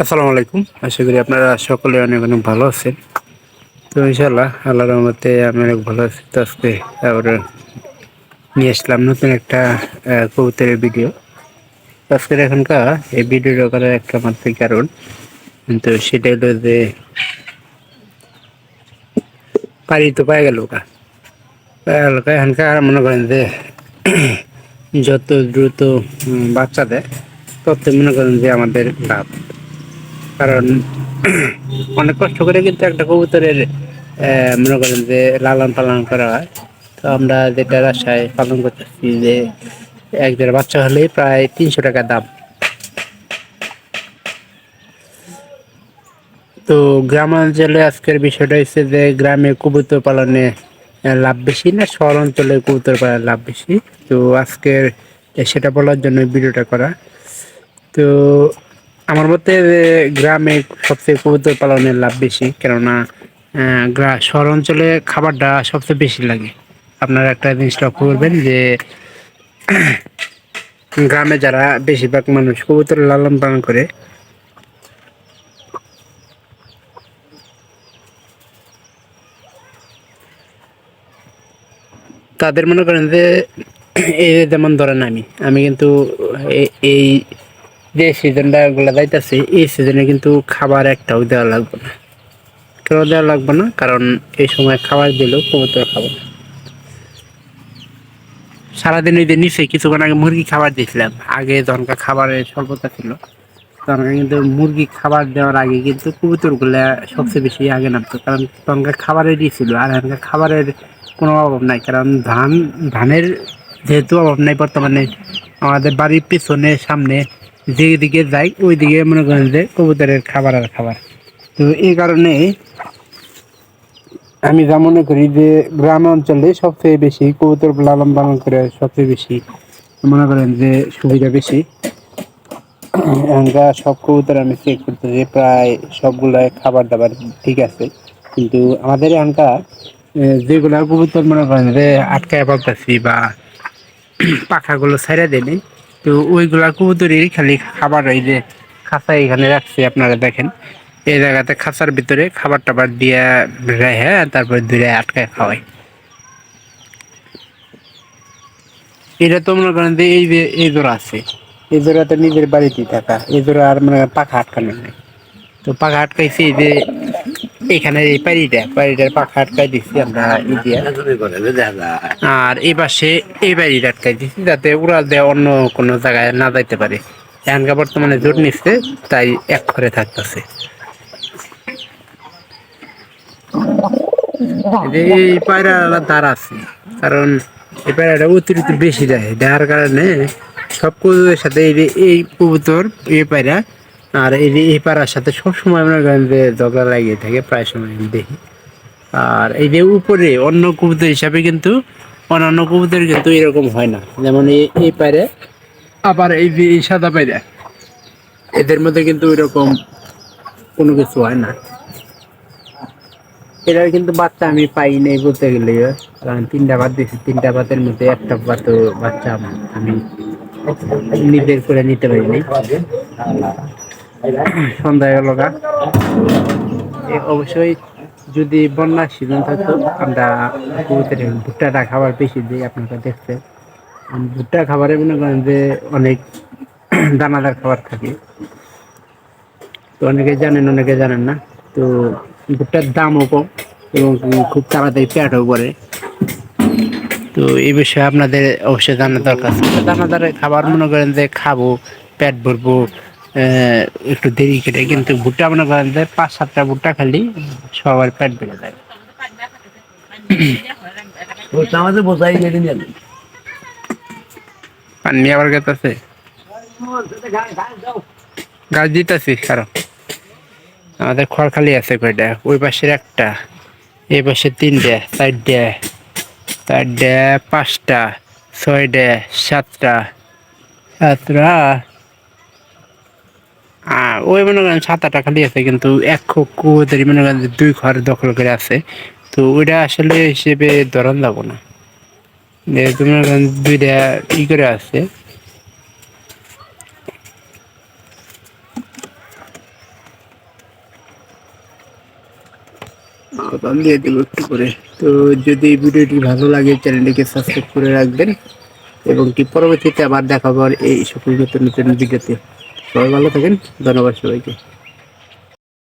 আসসালামু আলাইকুম। আশা করি আপনারা সকলে অনেক অনেক ভালো আছেন। তো ইনশাআল্লাহ আল্লাহর রহমতে আমি অনেক ভালো আছি। তো আজকে আবার নিয়ে আসলাম নতুন একটা কবুতরের ভিডিও। আজকের এখনকার এই ভিডিওটা করার একটা মাত্র কারণ, কিন্তু সেটা হলো যে পারি তো পাই গেল এখনকার মনে করেন যে যত দ্রুত বাচ্চা দেয় তত মনে করেন যে আমাদের লাভ। কারণ অনেক কষ্ট করে কিন্তু একটা কবুতরের মনে করেন যে লালন পালন করা হয়। তো আমরা যেটা আশায় পালন করতেছি যে এক দেড় বাচ্চা হলেই প্রায় 300 টাকা দাম। তো গ্রামাঞ্চলে আজকের বিষয়টা হচ্ছে যে গ্রামে কবুতর পালনে লাভ বেশি না শহর অঞ্চলে কবুতর পালনে লাভ বেশি। তো আজকের সেটা বলার জন্য ভিডিওটা করা। তো আমার মতে যে গ্রামে সবচেয়ে কবুতর পালনের লাভ বেশি, কেননা শহর অঞ্চলে খাবারটা সবচেয়ে বেশি লাগে। আপনারা একটা জিনিস লক্ষ্য করবেন যে গ্রামে যারা বেশিরভাগ মানুষ কবুতর লালন পালন করে তাদের মনে করেন যে এই যে যেমন ধরেন আমি আমি কিন্তু এই যে সিজনটা গুলা যাইতেছে এই সিজনে কিন্তু খাবার একটাও দেওয়া লাগবে না। কেন দেওয়া লাগবে না? কারণ এই সময় খাবার দিলেও কবুতর খাবে না। সারাদিন ওই যে নিচে কিছুক্ষণ আগে মুরগি খাবার দিয়েছিলাম, আগে যখনকার খাবারের স্বল্পতা ছিল তখন কিন্তু মুরগি খাবার দেওয়ার আগে কিন্তু কবুতর গুলা সবচেয়ে বেশি আগে নামতো, কারণ তখনকার খাবারেরই ছিল। আর এখনকার খাবারের কোনো অভাব নাই, কারণ ধানের যেহেতু অভাব নাই বর্তমানে। আমাদের বাড়ির পিছনে সামনে যেদিকে যাই ওই দিকে মনে করেন যে কবুতরের খাবার আর খাবার। তো এই কারণে আমি যা মনে করি যে গ্রাম অঞ্চলে সবচেয়ে বেশি কবুতর লালন পালন করে সবচেয়ে বেশি মনে করেন যে সুবিধা বেশি। এখানকার সব কবুতর আমি চেক করতেছি, প্রায় সবগুলাই খাবার দাবার ঠিক আছে। কিন্তু আমাদের এখানকার যেগুলা কবুতর মনে করেন যে আটকায় পালতেছি বা পাখাগুলো ছেড়ে দেয়নি, তো ওইগুলা কবুতরই খালি খাবার এই যে খাঁচা এখানে রাখছে আপনারা দেখেন, এই জায়গাতে খাঁচার ভিতরে খাবার টাবার দিয়া রেখে তারপর দূরে আটকায় খাওয়াই। এটা তো মনে করেন যে এই যে এই জোড়া আছে, এই জোড়াতে নিজের বাড়িতেই থাকা, এই জোড়া আর মানে পাখা আটকানো নেই। তো পাখা আটকাইছি এই যে এখানে এই পাড়িটার পাখা আটকাই দিচ্ছি আমরা ই দিয়া। আর এই পাশে এই বাড়িটা আটকাই দিচ্ছি যাতে উড়াল দেওয়া অন্য কোনো জায়গায় না যাইতে পারে। এখানকার বর্তমানে জোট নিচ্ছে তাই এক ঘরে থাকতেছে। এই পায়রা তার আছে, কারণ এই পায়রাটা অতিরিক্ত বেশি দেয়, দেওয়ার কারণে সব কবুতরের সাথে এই যে এই কবুতর এই পায়রা আর এই যে এই পায়রার সাথে সবসময় মনে করেন যে ঝগড়া লাগিয়ে থাকে প্রায় সময় আমি দেখি। আর এই যে উপরে অন্য কবুতর হিসাবে কিন্তু অন্যান্য কবুতর কিন্তু এরকম হয় না, যেমন এই পায়রা আবার এই যে এই সাদা পায়রা এদের মধ্যে কিন্তু ওইরকম কোনো কিছু হয় না। এটার কিন্তু বাচ্চা আমি পাই নাই বলতে গেলে, কারণ 3টা বাদ দিয়েছি, 3টা বাতের মধ্যে একটা বাচ্চা আমি নিজের করে নিতে পারিনি। সন্ধ্যা গেল গা। অবশ্যই যদি বন্যার সিজন থাকতো আমরা কবুতরের ভুট্টাটা খাবার বেশি দিই, আপনারা দেখছেন। ভুট্টা খাবারে মনে করেন যে অনেক দানাদার খাবার থাকে, তো অনেকে জানেন অনেকে জানেন না। তো ভুট্টার দামও কম এবং খুব তাড়াতাড়ি পেটও পড়ে। তো এই বিষয়ে আপনাদের অবশ্যই জানা দরকার। দানাদার খাবার মনে করেন যে খাবো, পেট ভরবো একটু দেরি কেটে, কিন্তু ভুট্টা মনে করেন যে 5-7টা ভুট্টা খালি সবার পেট ভরে যায়। পানি আবার গেছে গাছ দিতেছি কারণ আমাদের খড়খালি আছে কয়টা, ওই পাশের একটা, এই পাশে 3টে 4টে 4টে 5টা 6টে 7টা 7টা ওই মনে করেন 7-8টা খালি আছে, কিন্তু এক কুয়ারি মনে করেন 2 ঘর দখল করে আছে। তো ওইটা আসলে হিসেবে ধরন যাব না, যেহেতু মনে করেন 2টা ই করে আছে। আবার দিয়ে দেবো একটু করে। তো যদি ভিডিওটি ভালো লাগে চ্যানেলটিকে সাবস্ক্রাইব করে রাখবেন এবং কি পরবর্তীতে আবার দেখা হবে এই সকল নতুন নতুন ভিডিওতে। সবাই ভালো থাকেন, ধন্যবাদ সবাইকে।